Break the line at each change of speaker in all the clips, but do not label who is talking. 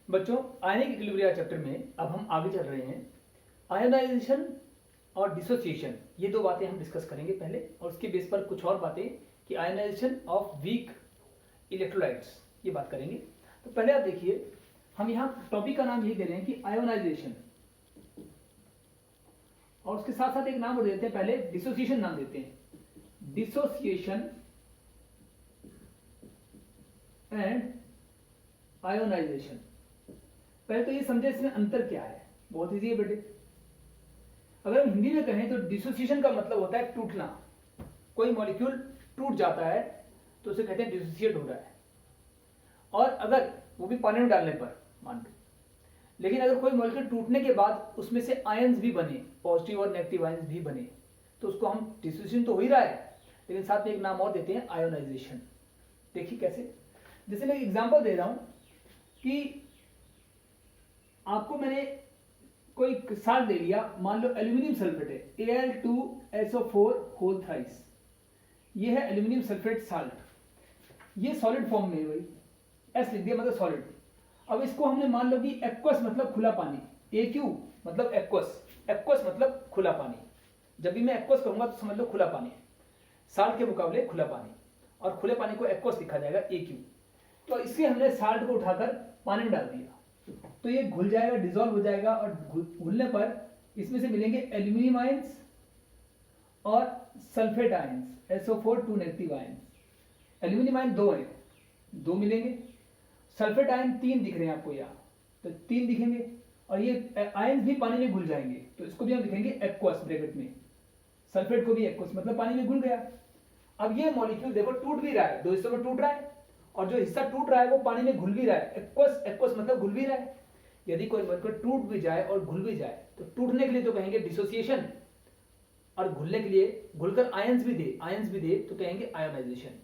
बच्चों, आयनिक equilibria chapter में अब हम आगे चल रहे हैं। आयोनाइजेशन और डिसोसिएशन, ये दो बातें हम डिस्कस करेंगे पहले, और उसके बेस पर कुछ और बातें कि आयोनाइजेशन ऑफ वीक इलेक्ट्रोलाइट्स, ये बात करेंगे। तो पहले आप देखिए, हम यहाँ टॉपिक का नाम ये दे रहे हैं कि आयोनाइजेशन, और उसके साथ साथ एक नाम और देते हैं, पहले डिसोसिएशन नाम देते हैं, डिसोसिएशन एंड आयोनाइजेशन। पहले तो ये समझे इसमें अंतर क्या है, बहुत इजी है बेटे। अगर हम हिंदी में कहें तो डिसोसिएशन का मतलब होता है टूटना। कोई मॉलिक्यूल टूट जाता है तो उसे कहते हैं डिसोसिएट हो रहा है, और अगर वो भी पानी में डालने पर मान लो। लेकिन अगर कोई मॉलिक्यूल टूटने के बाद उसमें से आयंस भी बने, पॉजिटिव और नेगेटिव आयंस भी बने, तो उसको हम डिसोसिएशन तो हो ही रहा है, लेकिन साथ में एक नाम और देते हैं, आयोनाइजेशन। देखिए कैसे, जैसे मैं एग्जांपल दे रहा हूं कि आपको मैंने कोई साल्ट दे लिया, मान लो एल्यूमिनियम सल्फेट है, Al2SO4 होल थ्राइस, ये है एल्यूमिनियम सल्फेट साल्ट। ये सॉलिड फॉर्म में है भाई, एस लिख दिया मतलब सॉलिड। अब इसको हमने मान लो कि एक्वस मतलब खुला पानी, AQ मतलब एक्वस, एक्वस मतलब खुला पानी। जब भी मैं एक्वस कहूंगा तो समझ लो खुला पानी, साल्ट के मुकाबले खुला पानी, और खुले पानी को एक्वस लिखा जाएगा AQ। तो इससे हमने साल्ट को उठाकर पानी में डाल दिया, तो ये घुल जाएगा, डिसॉल्व हो जाएगा, और घुलने पर इसमें से मिलेंगे एल्यूमिनियम आयंस और sulphate ions, SO4 2 negative ions. Aluminium ion 2 है, 2 मिलेंगे। सल्फेट आयन 3 दिख रहे हैं आपको यहाँ, तो 3 दिखेंगे, और ये आयंस भी पानी में घुल जाएंगे, तो इसको भी हम लिखेंगे एक्वस ब्रैकेट में, सल्फेट को भी एक्वस मतलब पानी में घुल गया। अब ये मॉलिक्यूल देखो टूट भी रहा है, दो हिस्सों में टूट रहा है, और जो हिस्सा टूट रहा है वो पानी में घुल भी रहा है, एक्वस, एक्वस मतलब घुल भी रहा है। यदि कोई मॉलिक्यूल टूट भी जाए और घुल भी जाए, तो टूटने के लिए तो कहेंगे डिसोसिएशन, और घुलने के लिए घुलकर आयंस भी दे तो कहेंगे आयोनाइजेशन।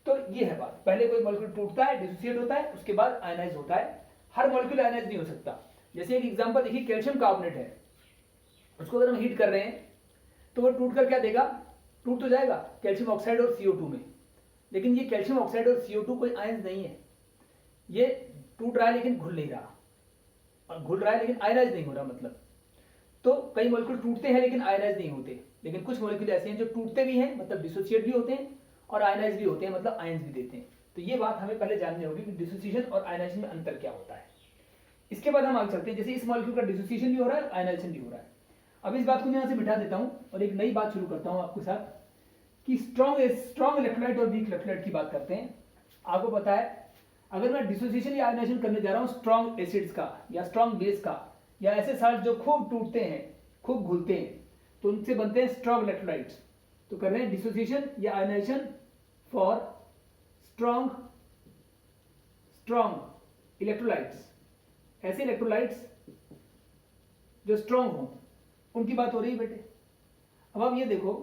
तो ये है बात, पहले कोई मॉलिक्यूल टूटता है, डिसोसिएट होता है, उसके बाद आयोनाइज होता है। हर मॉलिक्यूल आयोनाइज नहीं हो सकता। जैसे एक एग्जांपल देखिए, कैल्शियम कार्बोनेट है, उसको अगर हम हीट कर रहे हैं तो वो टूट कर क्या देगा, टूट तो जाएगा कैल्शियम ऑक्साइड और CO2 में, लेकिन ये कैल्शियम ऑक्साइड और CO2 कोई आयंस नहीं है। ये टूट रहा है लेकिन घुल नहीं रहा, और घुल रहा है लेकिन आयनाइज नहीं हो रहा। मतलब तो कई मॉलिक्यूल टूटते हैं लेकिन आयनाइज नहीं होते, लेकिन कुछ मॉलिक्यूल ऐसे हैं जो टूटते भी हैं मतलब डिसोसिएट भी होते हैं, और आयनाइज भी होते हैं मतलब आयंस भी देते हैं। तो ये बात हमें पहले जाननी होगी कि डिसोसिएशन और आयनाइजेशन में अंतर क्या होता है। इसके बाद हम आगे चलते हैं, जैसे इस मॉलिक्यूल का डिसोसिएशन भी हो रहा है, आयनाइजेशन भी हो रहा है। अब इस बात को मैं यहाँ से बिठा देता हूँ और एक नई बात शुरू करता हूँ आपके साथ कि स्ट्रॉन्ग इलेक्ट्रोलाइट और वीक इलेक्ट्रोलाइट की बात करते हैं। आपको पता है, अगर मैं डिसोसिएशन या आयोनाइजेशन करने जा रहा हूँ स्ट्रॉन्ग एसिड्स का या स्ट्रॉन्ग बेस का, या ऐसे साल्ट जो खूब टूटते हैं, खूब घुलते हैं, तो उनसे बनते हैं स्ट्रॉन्ग इलेक्ट्रोलाइट्स। तो कर रहे हैं डिसोसिएशन या आयोनाइजेशन फॉर स्ट्रॉन्ग इलेक्ट्रोलाइट्स। ऐसे इलेक्ट्रोलाइट्स जो स्ट्रॉन्ग हो, उनकी बात हो रही है बेटे। अब आप ये देखो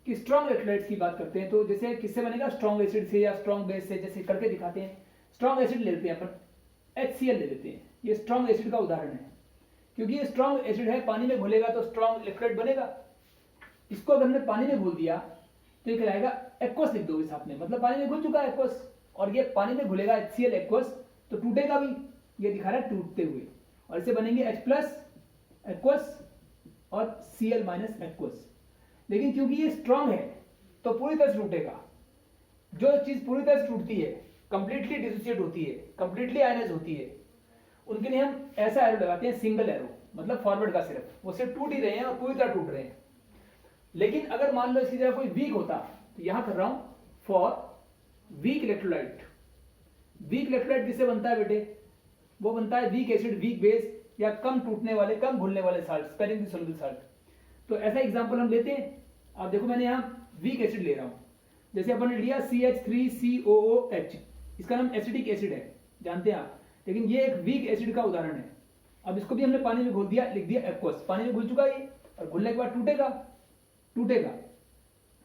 कि स्ट्रॉन्ग इलेक्ट्रोलाइट्स की बात करते हैं, तो जैसे किससे बनेगा, स्ट्रॉन्ग एसिड से या स्ट्रॉन्ग बेस से, जैसे करके दिखाते हैं। स्ट्रॉन्ग एसिड ले लेते हैं अपन, HCl ले लेते हैं, ये स्ट्रॉन्ग एसिड का उदाहरण है, क्योंकि ये स्ट्रॉन्ग एसिड है, पानी में घुलेगा तो स्ट्रॉन्ग इलेक्ट्रोलाइट बनेगा। इसको अगर हमने पानी में घुल दिया तो ये कहलाएगा एक्वस, लिख दो इस आपने, मतलब पानी में घुल चुका है एक्वस, और ये पानी में घुलेगा HCl एक्वस, तो टूटेगा भी, ये दिखा रहा है टूटते हुए, और इसे बनेंगे H+ एक्वस और Cl- एक्वस। लेकिन क्योंकि ये स्ट्रॉन्ग है तो पूरी तरह से टूटेगा। जो चीज पूरी तरह से टूटती है, कंप्लीटली डिसोसिएट होती है, कंप्लीटली आयनाइज होती है, उनके लिए हम ऐसा एरो लगाते हैं, सिंगल एरो, मतलब फॉरवर्ड का सिर्फ, वो सिर्फ टूट ही रहे हैं और पूरी तरह टूट रहे हैं। लेकिन अगर मान लो इसकी जगह कोई वीक होता, तो यहां कर रहा हूं for weak electrolyte. Weak electrolyte किससे बनता है बेटे, वो बनता है वीक एसिड, वीक बेस, या कम टूटने वाले, कम घुलने वाले साल्ट, स्पेरिंगली सॉल्युबल साल्ट। तो ऐसा एग्जांपल हम लेते हैं। आप देखो मैंने यहाँ वीक एसिड ले रहा हूं, जैसे अपन ने लिया CH3COOH, इसका नाम एसिडिक एसिड है, जानते हैं आप, लेकिन ये एक वीक एसिड का उदाहरण है। अब इसको भी हमने पानी में घोल दिया, लिख दिया एक्वस, पानी में घुल चुका ये, और घुलने के बाद टूटेगा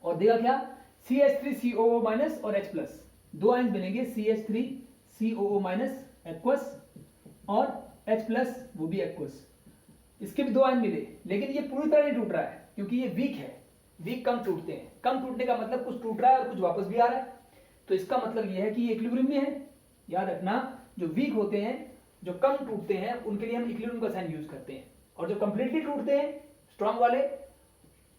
और देगा क्या, CH3COO- और H+, 2 आयंस बनेंगे, CH3COO- एक्वस और H+, वो भी एक्वस। इसके भी 2 आयन मिले, लेकिन ये पूरी तरह नहीं टूट रहा है क्योंकि ये वीक है। वीक कम टूटते हैं, कम टूटने का मतलब कुछ टूट रहा है और कुछ वापस भी आ रहा है, तो इसका मतलब ये है कि ये इक्विलिब्रियम में है। याद रखना, जो वीक होते हैं, जो कम टूटते हैं, उनके लिए हम इक्विलिब्रियम का साइन यूज करते हैं, और जो कंप्लीटली टूटते हैं स्ट्रांग वाले,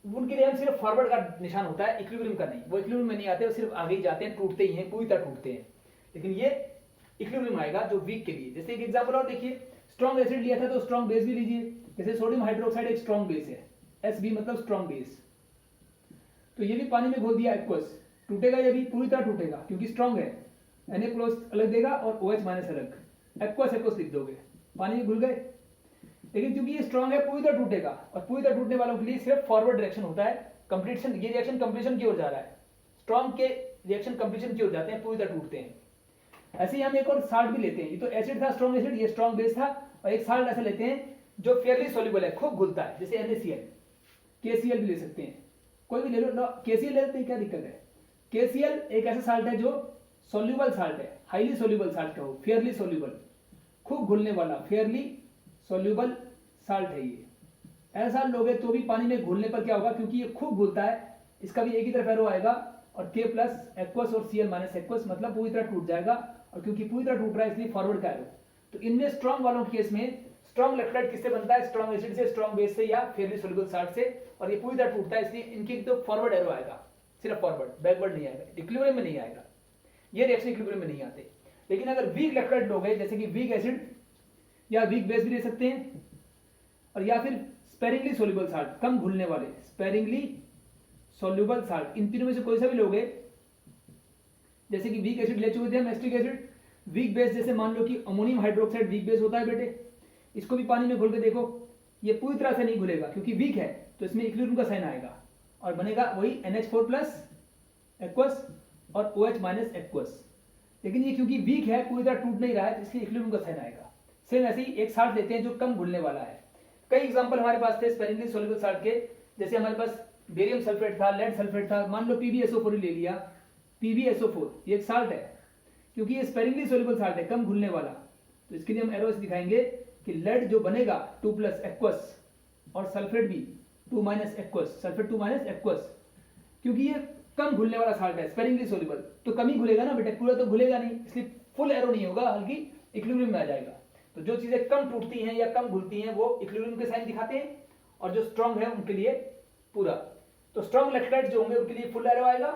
उनके लिए हम सिर्फ फॉरवर्ड का निशान होता है, इक्विलिब्रियम का नहीं। वो इक्विलिब्रियम में नहीं आते, वो सिर्फ आगे ही जाते हैं, टूटते ही हैं, पूरी तरह टूटते हैं। लेकिन ये इक्विलिब्रियम आएगा जो वीक के लिए। जैसे एक एग्जांपल और देखिए, स्ट्रांग एसिड लिया था तो स्ट्रांग बेस भी लीजिए। जैसे सोडियम हाइड्रोक्साइड एक स्ट्रांग बेस है, Sb मतलब स्ट्रांग बेस, तो ये भी पानी में घोल दिया एक्वस, टूटेगा, ये भी पूरी तरह टूटेगा क्योंकि स्ट्रांग है। Na+ अलग देगा और OH- अलग, एक्वस एक्वस लिख दोगे, पानी में घुल गए। लेकिन क्योंकि ये स्ट्रांग है पूरी तरह टूटेगा, और पूरी तरह टूटने वालों के लिए सिर्फ फॉरवर्ड डायरेक्शन होता है, कंप्लीशन, ये रिएक्शन कंप्लीशन की ओर जा रहा है, स्ट्रांग के रिएक्शन कंप्लीशन की ओर जाते हैं, पूरी तरह टूटते हैं। ऐसे ही हम एक और साल्ट भी लेते हैं, ये तो एसिड था, स्ट्रांग एसिड, ये स्ट्रांग बेस था, और एक साल्ट ऐसा लेते हैं जो फेयरली सॉल्युबल है, खूब घुलता है, जैसे NaCl, KCl भी ले सकते हैं, कोई भी ले लो, KCl ले लेते हैं, क्या दिक्कत है। KCl एक ऐसा साल्ट है जो सॉल्युबल साल्ट है, हाईली सॉल्युबल साल्ट कहो, फेयरली सॉल्युबल, खूब घुलने वाला, फेयरली सॉल्युबल साल्ट है ये। ऐसा लोगे तो भी पानी में घुलने पर क्या होगा, क्योंकि ये खूब घुलता है, इसका भी एक ही तरफ एरो आएगा, और K+ एक्वस और Cl- एक्वस मतलब पूरी तरह टूट जाएगा, और क्योंकि पूरी तरह टूट रहा है इसलिए फॉरवर्ड का एरो। तो इनमें स्ट्रांग वालों के केस में स्ट्रांग इलेक्ट्रोलाइट किससे बनता है, स्ट्रांग एसिड से, स्ट्रांग बेस से, या फेयरली सॉल्युबल साल्ट से, और ये पूरी तरह टूटता है, इसलिए इनकी तो फॉरवर्ड एरो आएगा, सिर्फ फॉरवर्ड, बैकवर्ड नहीं आएगा, इक्विलिब्रियम में नहीं आएगा, ये रिएक्शन इक्विलिब्रियम में नहीं आते। लेकिन अगर वीक इलेक्ट्रोलाइट लोगे, जैसे कि वीक एसिड या वीक बेस भी ले सकते हैं, और या फिर स्पेरिंगली सॉल्युबल साल्ट, कम घुलने वाले स्पेरिंगली सॉल्युबल साल्ट, इन तीनों में से कोई सा भी लोगे, जैसे कि वीक एसिड ले चुके थे हम, एसिटिक एसिड, वीक बेस जैसे मान लो कि अमोनियम हाइड्रोक्साइड वीक बेस होता है बेटे, इसको भी पानी में घोल के देखो, ये पूरी तरह से नहीं घुलेगा क्योंकि वीक है, तो इसमें इक्विलिब्रियम का साइन आएगा और बनेगा वही NH4+ एक्वस और OH- एक्वस। लेकिन ये क्योंकि वीक है, पूरी तरह टूट नहीं रहा है, इसलिए इक्विलिब्रियम का साइन आएगा। सेम ऐसे ही एक साल्ट लेते हैं जो कम घुलने वाला है। कई एग्जांपल हमारे पास थे स्पेरिंगली सॉल्युबल साल्ट के, जैसे हमारे पास बेरियम सल्फेट था, लेड सल्फेट था, मान लो PbSO4 ले लिया, PbSO4 ये एक साल्ट है, क्योंकि ये स्पेरिंगली सॉल्युबल साल्ट है, कम घुलने वाला, तो इसके लिए हम एरोस दिखाएंगे कि लेड जो बनेगा 2+ एक्वस, और सल्फेट भी 2- एक्वस, सल्फेट 2- एक्वस, क्योंकि ये कम घुलने वाला साल्ट है, स्पेरिंगली सॉल्युबल, तो कम ही घुलेगा ना बेटे, पूरा तो घुलेगा नहीं, इसलिए फुल एरो नहीं होगा, हल्की इक्विलिब्रियम में आ जाएगा। तो जो चीजें कम टूटती हैं या कम घुलती हैं वो इक्विलिब्रियम के साइन दिखाते हैं, और जो स्ट्रांग है उनके लिए पूरा। तो स्ट्रांग इलेक्ट्रोलाइट जो होंगे उनके लिए फुल एरो आएगा,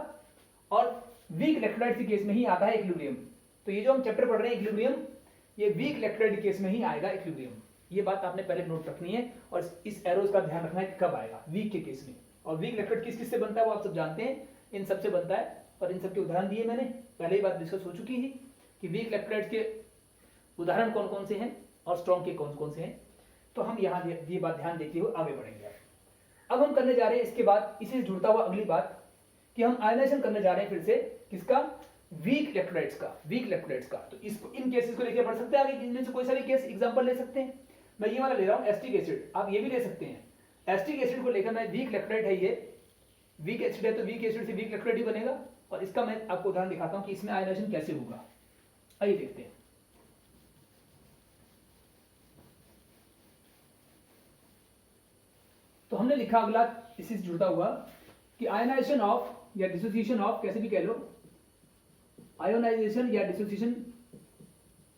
और वीक इलेक्ट्रोलाइट के केस में ही आता है इक्विलिब्रियम। तो ये जो हम चैप्टर पढ़ रहे हैं इक्विलिब्रियम, ये वीक इलेक्ट्रोलाइट के केस में ही आएगा इक्विलिब्रियम। ये बात आपने पहले नोट रखनी है, और इस एरोस का ध्यान रखना है कि कब आएगा वीक के केस में। और वीक इलेक्ट्रोलाइट किस किस से बनता है वो आप सब जानते हैं, इन सब से बनता है, और इन सब के उदाहरण दिए मैंने, पहले ही बात डिस्कस हो चुकी है कि वीक इलेक्ट्रोलाइट के उदाहरण कौन कौन से हैं और स्ट्रॉन्ग के कौन कौन से हैं। तो हम यहाँ ये बात ध्यान देते हुए आगे बढ़ेंगे। अब हम करने जा रहे हैं इसके बाद, इसी से जुड़ता हुआ अगली बात, कि हम आयनाइजेशन करने जा रहे हैं फिर से, किसका, वीक इलेक्ट्रोलाइट्स का, वीक इलेक्ट्रोलाइट्स का। तो इसको, इन केसेस को लेके पढ़ सकते हैं आगे, इनमें से कोई सा भी केस एग्जांपल ले सकते हैं। मैं ये वाला ले रहा हूँ एसिटिक एसिड, आप ये भी ले सकते हैं। एसिटिक एसिड को लेकर मैं, वीक इलेक्ट्रोलाइट है ये, वीक एसिड है तो वीक एसिड से वीक इलेक्ट्रोलाइट ही बनेगा, और इसका मैं आपको उदाहरण दिखाता हूँ कि इसमें आयनाइजेशन कैसे होगा। आइए देखते हैं। तो हमने लिखा अगला इसी से जुड़ता हुआ कि आयनाइजेशन ऑफ या डिसोसिएशन ऑफ, कैसे भी कह लो, आयोनाइजेशन या डिसोसिएशन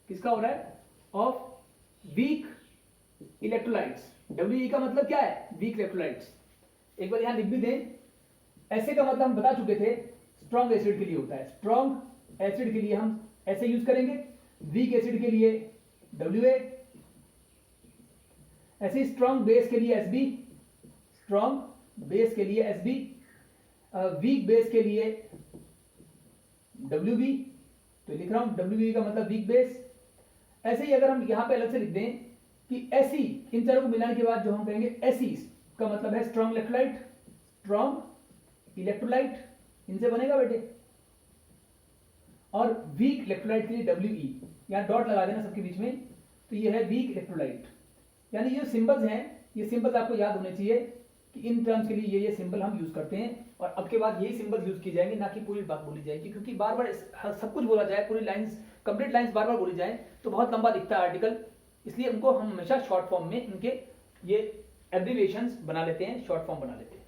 किसका हो रहा है, ऑफ वीक इलेक्ट्रोलाइट्स। We का मतलब क्या है, वीक इलेक्ट्रोलाइट्स। एक बार यहां लिख भी दें, ऐसे का मतलब हम बता चुके थे स्ट्रॉन्ग एसिड के लिए होता है, स्ट्रॉन्ग एसिड के लिए हम ऐसे यूज करेंगे, वीक एसिड के लिए Wa, ऐसे स्ट्रॉन्ग बेस के लिए Sb, स्ट्रॉन्ग बेस के लिए Sb, वीक बेस के लिए Wb, तो लिख रहा हूं Wb का मतलब वीक बेस। ऐसे ही अगर हम यहां पे अलग से लिख दें कि Ac, इन चारों को मिलाने के बाद जो हम कहेंगे Ac का मतलब है स्ट्रॉन्ग इलेक्ट्रोलाइट, स्ट्रॉन्ग इलेक्ट्रोलाइट, इनसे बनेगा बेटे। और वीक इलेक्ट्रोलाइट के लिए We, यहां डॉट लगा देना सबके बीच में, तो ये है वीक इलेक्ट्रोलाइट। यानी ये सिंबल्स हैं, ये सिंबल्स आपको याद होने चाहिए कि इन टर्म्स के लिए ये सिंबल हम यूज करते हैं, और अब के बाद यही सिंबल यूज किए जाएंगे, ना कि पूरी बात बोली जाएगी, क्योंकि बार बार सब कुछ बोला जाए, पूरी लाइंस, कंप्लीट लाइंस बार बार बोली जाए तो बहुत लंबा दिखता है आर्टिकल, इसलिए उनको हम हमेशा शॉर्ट फॉर्म में इनके ये एब्रिविएशंस बना लेते हैं, शॉर्ट फॉर्म बना लेते हैं।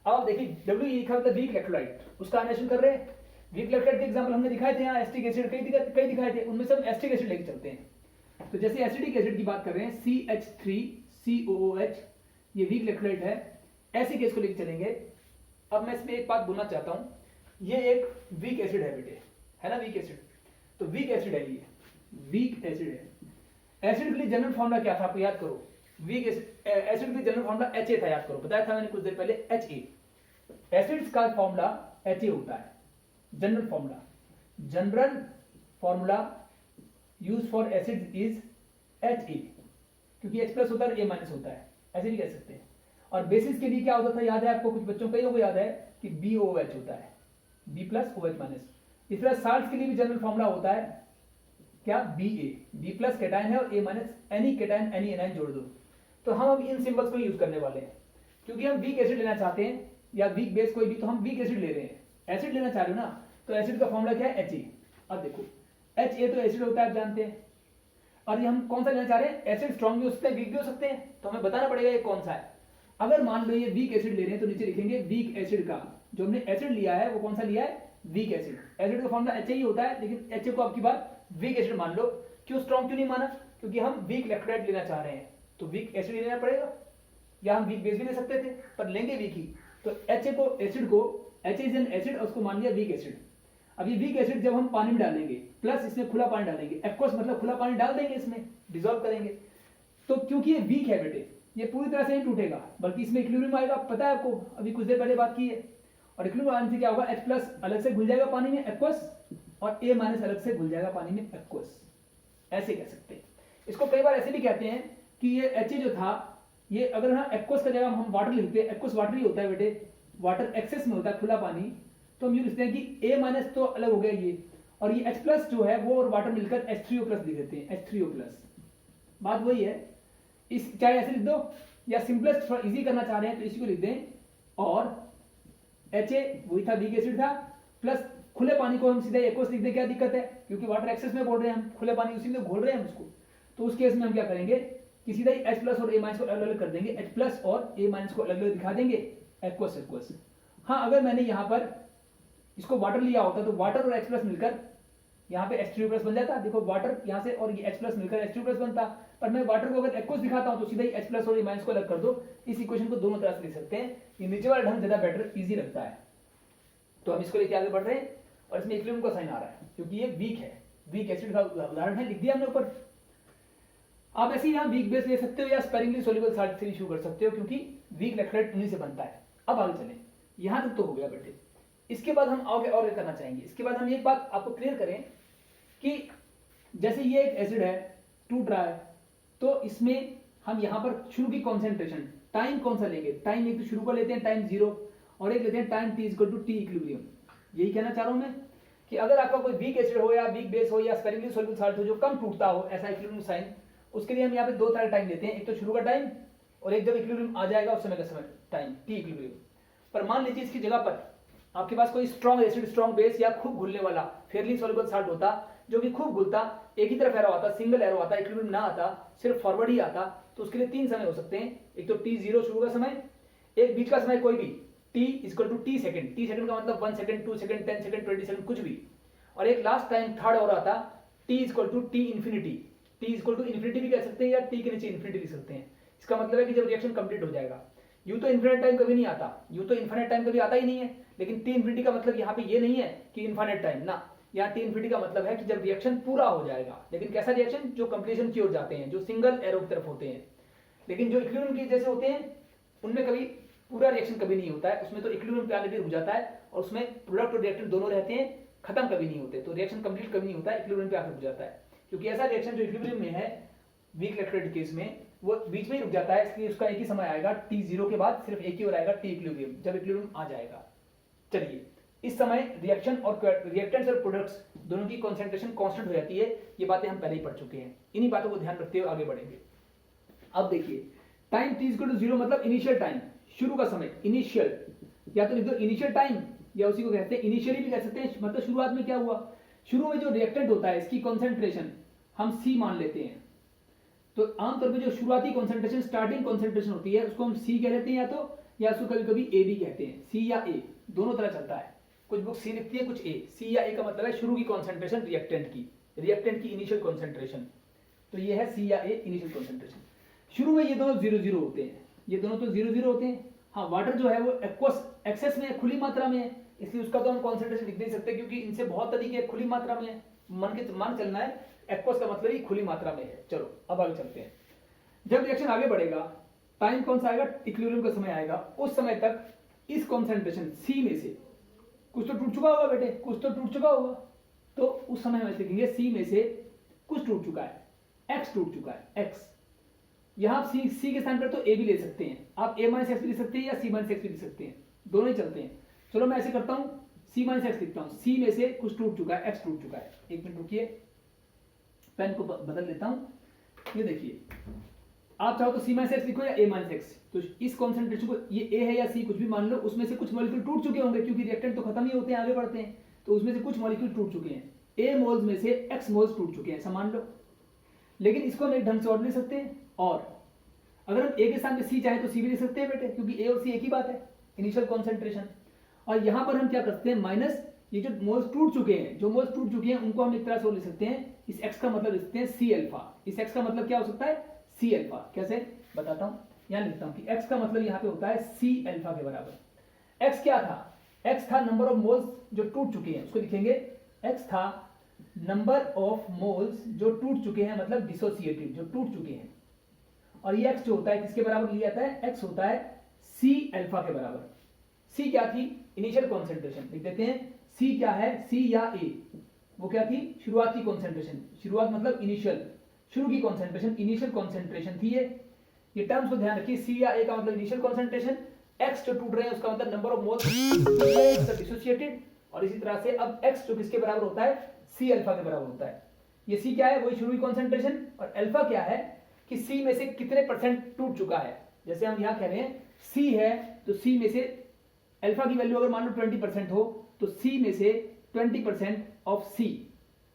अब आप देखिए We लिखा मतलब वीक इलेक्ट्रोलाइट, उसका आयनाइजेशन कर रहे हैं। वीक इलेक्ट्रोलाइट के एग्जांपल हमने दिखाए थे यहाँ, एसिटिक एसिड कई दिखाए थे, उनमें सब एसिटिक एसिड लेके चलते हैं। तो जैसे एसिडिक एसिड की बात कर रहे हैं CH3COOH, ये वीक इलेक्ट्रोलाइट है, ऐसे केस को लेके चलेंगे। अब मैं इसमें एक बात बोलना चाहता हूं, ये एक वीक एसिड है बेटे, है ना वीक एसिड, तो वीक एसिड है, ये वीक एसिड है। एसिड के लिए जनरल फॉर्मूला क्या था आपको याद करो, वीक एसिड के लिए जनरल फॉर्मूला Ha था, याद करो, बताया था मैंने कुछ देर पहले Ha। एसिड्स का फॉर्मूला Ha होता है, general formula use for acid is Ha, क्योंकि H प्लस होता है और A माइनस होता है, ऐसे भी कह सकते हैं। और बेसिस के लिए क्या होता था, याद है आपको, कुछ बच्चों को याद है कि BOH होता है, B प्लस OH माइनस। इस तरह साल्ट्स के लिए भी जनरल फॉर्मूला होता है क्या, BA, B प्लस कैटायन है और A minus, any cation any A9 जोड़ दो। तो हम अब इन सिंबल्स को यूज करने वाले हैं, क्योंकि हम वीक एसिड लेना चाहते हैं या वीक बेस कोई भी, तो हम वीक एसिड ले रहे हैं। एसिड लेना चाह रहे हो ना, तो एसिड का फॉर्मूला क्या है, Ha। अब देखो Ha तो एसिड होता है, आप जानते हैं, और ये हम कौन सा लेना चाह रहे हैं, एसिड स्ट्रॉन्ग भी हो सकते हैं, वीक भी हो सकते हैं, तो हमें बताना पड़ेगा ये कौन सा है। अगर मान लो ये वीक एसिड ले रहे हैं तो नीचे लिखेंगे वीक एसिड का, जो हमने एसिड लिया है वो कौन सा लिया है, वीक एसिड। एसिड का फॉर्मूला Ha ही होता है, लेकिन Ha को आपकी बात वीक एसिड मान लो। क्यों स्ट्रॉन्ग क्यों नहीं माना, क्योंकि हम वीक इलेक्ट्रोलाइट लेना चाह रहे हैं, तो वीक एसिड लेना पड़ेगा, या हम वीक बेस भी ले सकते थे, पर लेंगे वीक ही। तो Ha को, एसिड को, Ha इज एन एसिड, उसको मान लिया वीक एसिड। अब ये वीक एसिड जब हम पानी में डालेंगे, प्लस इसमें खुला पानी डालेंगे, एक्वस मतलब खुला पानी डाल देंगे, इसमें डिसॉल्व करेंगे, तो क्योंकि ये वीक है बेटे, ये पूरी तरह से नहीं टूटेगा, बल्कि इसमें इक्विलिब्रियम आएगा, पता है आपको, अभी कुछ देर पहले बात की है। और इक्विलिब्रियम आने से क्या होगा, H प्लस अलग से घुल जाएगा पानी में, एक्वस, और A माइनस अलग से घुल जाएगा पानी में, एक्वस, ऐसे कह सकते हैं। इसको कई बार ऐसे भी कहते हैं कि ये Ha जो था, ये अगर हम एक्वस का जगह हम वाटर लिखते हैं, एक्वस वाटर ही होता है बेटे, वाटर एक्सेस में होता है, खुला पानी, तो हम ये लिखते हैं कि A माइनस तो अलग हो गया ये, और ये H प्लस जो है वो और वाटर मिलकर H3O प्लस लिख देते हैं, H3O प्लस। बात वही है, इस चाहे ऐसे लिख दो, या सिंपलेस्ट थोड़ा इजी करना चाह रहे हैं तो इसी को लिख दें, और Ha वही था, वीक एसिड था, प्लस खुले पानी को हम सीधा एक्वस लिख दें, क्या दिक्कत है, क्योंकि वाटर एक्सेस में बोल रहे हैं हम, खुले पानी उसी में घोल रहे हैं हम उसको। तो उस केस में हम क्या करेंगे कि सीधा ही H प्लस और A माइनस को अलग अलग कर देंगे, H प्लस और A माइनस को अलग अलग दिखा देंगे, एक्वस एक्वस। हाँ, अगर मैंने यहाँ पर इसको वाटर लिया होता तो वाटर और H प्लस मिलकर यहाँ पे H3O प्लस बन जाता, देखो वाटर यहाँ से और ये H प्लस मिलकर H3O प्लस बनता, पर मैं वाटर को अगर एक्वस दिखाता हूँ तो सीधा ही H प्लस और A माइनस को अलग कर दो। इस इक्वेशन को दोनों तरह से लिख सकते हैं, ये नीचे वाला ढंग ज्यादा बेटर इजी लगता है। तो हम इसको लेके आगे बढ़ रहे हैं, और इसमें इक्विलिब्रियम का साइन आ रहा है क्योंकि ये वीक है, वीक एसिड का उदाहरण है, लिख दिया हमने ऊपर। आप ऐसे ही यहाँ वीक बेस ले सकते हो या स्पेरिंगली सोल्यूबल साल्ट से इशू कर सकते हो, क्योंकि वीक इलेक्ट्रोलाइट उन्हीं से बनता है। अब आगे चलें, यहाँ तक तो हो गया बेटे। इसके बाद हम आगे और करना चाहेंगे, इसके बाद हम एक बात आपको क्लियर करें कि जैसे ये एक एसिड है, टूट रहा है, तो इसमें हम यहाँ पर शुरू की कॉन्सेंट्रेशन, टाइम कौन सा लेंगे, टाइम एक तो शुरू का लेते हैं टाइम 0, और एक लेते हैं time t equal to T equilibrium. यही कहना चाह रहा हूं मैं कि अगर आपका कोई वीक एसिड हो या वीक बेस हो या स्पेरिंगली सोल्यूबल साल्ट हो जो कम टूटता हो, ऐसा इक्विलिब्रियम साइन, उसके लिए हम यहाँ पे दो तरह टाइम लेते हैं, एक तो शुरू का टाइम और एक जब इक्विलिब्रियम आ जाएगा उस समय का समय टाइम टी इक्विलिब्रियम। पर मान लीजिए इसकी जगह पर आपके पास कोई स्ट्रॉन्ग एसिड, स्ट्रॉन्ग बेस या खूब घुलने वाला फेयरली सोल्यूबल साल्ट होता, जो कि खूब घुलता, एक ही तरफ एरो आता, सिंगल एरो आता, इक्विलिब्रियम ना आता, सिर्फ फॉरवर्ड ही आता, तो उसके लिए तीन समय हो सकते हैं, एक तो t0 शुरू का समय, एक बीच का समय कोई भी t equal to T second, T second का मतलब 1 सेकंड, 2 सेकंड, 10 सेकंड, 20 सेकंड, कुछ भी, और एक लास्ट टाइम थर्ड और आता t equal to T infinity, t equal to infinity भी कह सकते हैं या t के नीचे इन्फिनिटी लिख सकते हैं। इसका मतलब है कि जब रिएक्शन कंप्लीट हो जाएगा, यूं तो इन्फिनिट टाइम कभी नहीं आता, यूं तो इन्फिनिट टाइम कभी आता ही नहीं है, लेकिन टी इन्फिनिटी का मतलब यहाँ पे ये नहीं है कि इन्फिनिट टाइम ना, यहाँ टी इन्फिनिटी का मतलब है कि जब रिएक्शन पूरा हो जाएगा। लेकिन कैसा रिएक्शन, जो कंप्लीशन की ओर जाते हैं, जो सिंगल एरो की तरफ होते हैं। लेकिन जो इक्विलिब्रियम की जैसे होते हैं उनमें कभी पूरा रिएक्शन कभी नहीं होता है, उसमें तो इक्विलिब्रियम प्लानिटी रुक जाता है और उसमें प्रोडक्ट और रिएक्टेंट दोनों रहते हैं, खत्म कभी नहीं होते, तो रिएक्शन कंप्लीट कभी नहीं होता है, इक्विलिब्रियम पे आकर रुक जाता है। क्योंकि ऐसा रिएक्शन जो इक्विलिब्रियम में है वीक इलेक्ट्रोलाइट केस में, वो बीच में ही रुक जाता है, इसलिए उसका एक ही समय आएगा t0 के बाद सिर्फ एक ही और आएगा t इक्विलिब्रियम, जब इक्विलिब्रियम आ जाएगा। चलिए, इस समय रिएक्शन और रिएक्टेंट्स और प्रोडक्ट्स दोनों की कॉन्सेंट्रेशन कांस्टेंट हो जाती है, ये बातें हम पहले ही पढ़ चुके हैं, इन्हीं बातों को ध्यान रखते हुए आगे बढ़ेंगे। अब देखिए, टाइम t इक्वल टू 0 मतलब इनिशियल टाइम, शुरू का समय, इनिशियल, या तो लिख दो इनिशियल टाइम या उसी को कहते हैं इनिशियली भी कह सकते हैं, मतलब शुरुआत में क्या हुआ, शुरू में जो रिएक्टेंट होता है इसकी कॉन्सेंट्रेशन हम c मान लेते हैं। तो आमतौर पर जो शुरुआती कॉन्सेंट्रेशन, स्टार्टिंग कॉन्सेंट्रेशन होती है उसको हम c कह लेते हैं, या उसको कभी कभी a भी कहते हैं, c या a दोनों तरह चलता है। कुछ बुक सी लिखती है, कुछ ए। सी या ए का मतलब है शुरू की कॉन्सेंट्रेशन रिएक्टेंट की इनिशियल कॉन्सेंट्रेशन। तो ये है सी या ए इनिशियल कॉन्सेंट्रेशन। शुरू में ये दोनों 0 होते हैं, ये दोनों तो 0 होते हैं। हाँ, वाटर जो है वो एक्वस एक्सेस में है, खुली मात्रा में है, इसलिए उसका तो हम कॉन्सेंट्रेशन लिख नहीं सकते क्योंकि इनसे बहुत तरीके हैं, खुली मात्रा में है। मान चलना है एक्वस का मतलब ही खुली मात्रा में है। चलो अब आगे चलते हैं। जब रिएक्शन आगे बढ़ेगा, टाइम कौन सा आएगा, इक्विलिब्रियम का समय आएगा। उस समय तक इस कॉन्सेंट्रेशन सी में से कुछ तो टूट चुका होगा बेटे, कुछ तो टूट चुका होगा। तो उस समय हम लिखेंगे सी में से कुछ टूट चुका है, एक्स टूट चुका है, एक्स। यहां आप सी के स्थान पर तो ए भी ले सकते हैं, आप ए माइनस एक्स भी ले सकते हैं या सी माइनस एक्स भी ले सकते हैं, दोनों ही चलते हैं। चलो मैं ऐसे करता हूं, सी माइनस एक्स लिखता हूं, सी में से कुछ टूट चुका है, एक्स टूट चुका है। एक मिनट रुकिए, पेन को बदल देता हूं। ये देखिए, आप चाहो तो सी माइनस एक्स लिखो या ए माइनस एक्स। तो इस कॉन्सेंट्रेशन को, ये ए है या सी कुछ भी मान लो, उसमें से कुछ मॉलिक्यूल टूट चुके होंगे क्योंकि रिएक्टेंट तो खत्म ही होते हैं, आगे बढ़ते हैं। तो उसमें से कुछ मॉलिक्यूल टूट चुके हैं, ए मोल्स में से एक्स मोल्स टूट चुके हैं, ऐसा मान लो। लेकिन इसको हम एक ढंग से और ले सकते हैं, और अगर हम ए के स्थान पे सी चाहे तो सी भी ले सकते हैं बेटे, क्योंकि ए और सी एक ही बात है, इनिशियल कॉन्सेंट्रेशन। और यहां पर हम क्या करते हैं, माइनस ये जो मोल्स टूट चुके हैं, जो मोल्स टूट चुके हैं उनको हम एक तरह से ले सकते हैं, इस एक्स का मतलब लिखते हैं सी अल्फा। इस एक्स का मतलब क्या हो सकता है, सी अल्फा। कैसे बताता हूं, यहां लिखता हूं कि एक्स का मतलब यहां पे होता है सी अल्फा के बराबर। एक्स क्या था, एक्स था नंबर ऑफ मोल्स जो टूट चुके हैं, उसको लिखेंगे एक्स था नंबर ऑफ मोल्स जो टूट चुके हैं, मतलब डिसोसिएटेड जो टूट चुके हैं। और ये एक्स जो होता है किसके बराबर लिया जाता है, एक्स होता है सी अल्फा के बराबर। सी क्या थी, इनिशियल कॉन्सेंट्रेशन, लिख देते हैं सी क्या है, सी या ए, वो क्या थी, शुरुआत की कॉन्सेंट्रेशन। शुरुआत मतलब इनिशियल, शुरू की कॉन्सेंट्रेशन, इनिशियल कॉन्सेंट्रेशन थी ये टर्म्स को ध्यान रखिए। सी या ए का मतलब इनिशियल कॉन्सेंट्रेशन, एक्स जो टूट रहे हैं उसका मतलब नंबर ऑफ मोल्स डिसोसिएटेड, और इसी तरह से अब एक्स जो किसके बराबर होता है, सी अल्फा के बराबर होता है। ये सी क्या है, वही शुरू की कॉन्सेंट्रेशन, और अल्फा क्या है कि सी में से कितने परसेंट टूट चुका है। जैसे हम यहां कह रहे हैं सी है, तो सी में से अल्फा की वैल्यू अगर मान लो 20% हो, तो सी में से 20% ऑफ सी,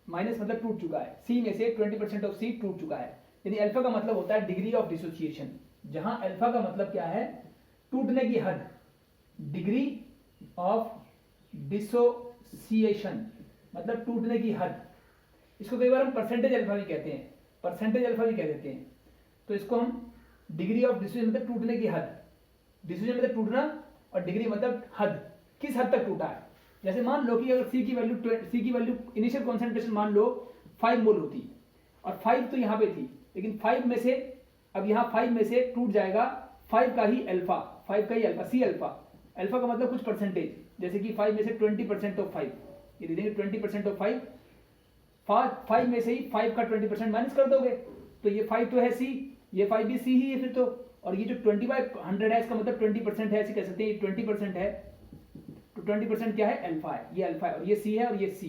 माइनस मतलब टूट चुका है, सी में से 20% ऑफ सी टूट चुका है। यानी अल्फा का मतलब होता है डिग्री ऑफ डिसोसिएशन, जहां अल्फा का मतलब क्या है, टूटने की हद, डिग्री ऑफ डिसोसिएशन मतलब टूटने की हद। इसको कई बार हम परसेंटेज अल्फा भी कहते हैं, परसेंटेज अल्फा भी कह देते हैं। तो इसको हम डिग्री ऑफ डिसोसिएशन मतलब टूटने की हद, डिसोसिएशन मतलब टूटना, और डिग्री मतलब हद, किस हद तक टूटा है। जैसे मान लो कि अगर सी की वैल्यू इनिशियल कॉन्सेंट्रेशन मान लो 5 मोल होती, और 5 तो यहां पे थी, लेकिन 5 में से अब यहां 5 में से टूट जाएगा 5 का ही अल्फा, 5 का ही अल्फा, सी अल्फा। अल्फा का मतलब कुछ परसेंटेज, जैसे कि 5 में से 20% ऑफ 5, ये दे देंगे 20% ऑफ 5 में से ही 5 का 20% माइनस कर दोगे, तो ये 5 तो है सी, ये 5 भी सी ही है फिर तो। और ये जो 20/100 है इसका मतलब 20% है, ऐसे कह सकते हैं, ये 20% है, तो 20% क्या है, अल्फा है, ये अल्फा है, और ये सी है, और ये सी।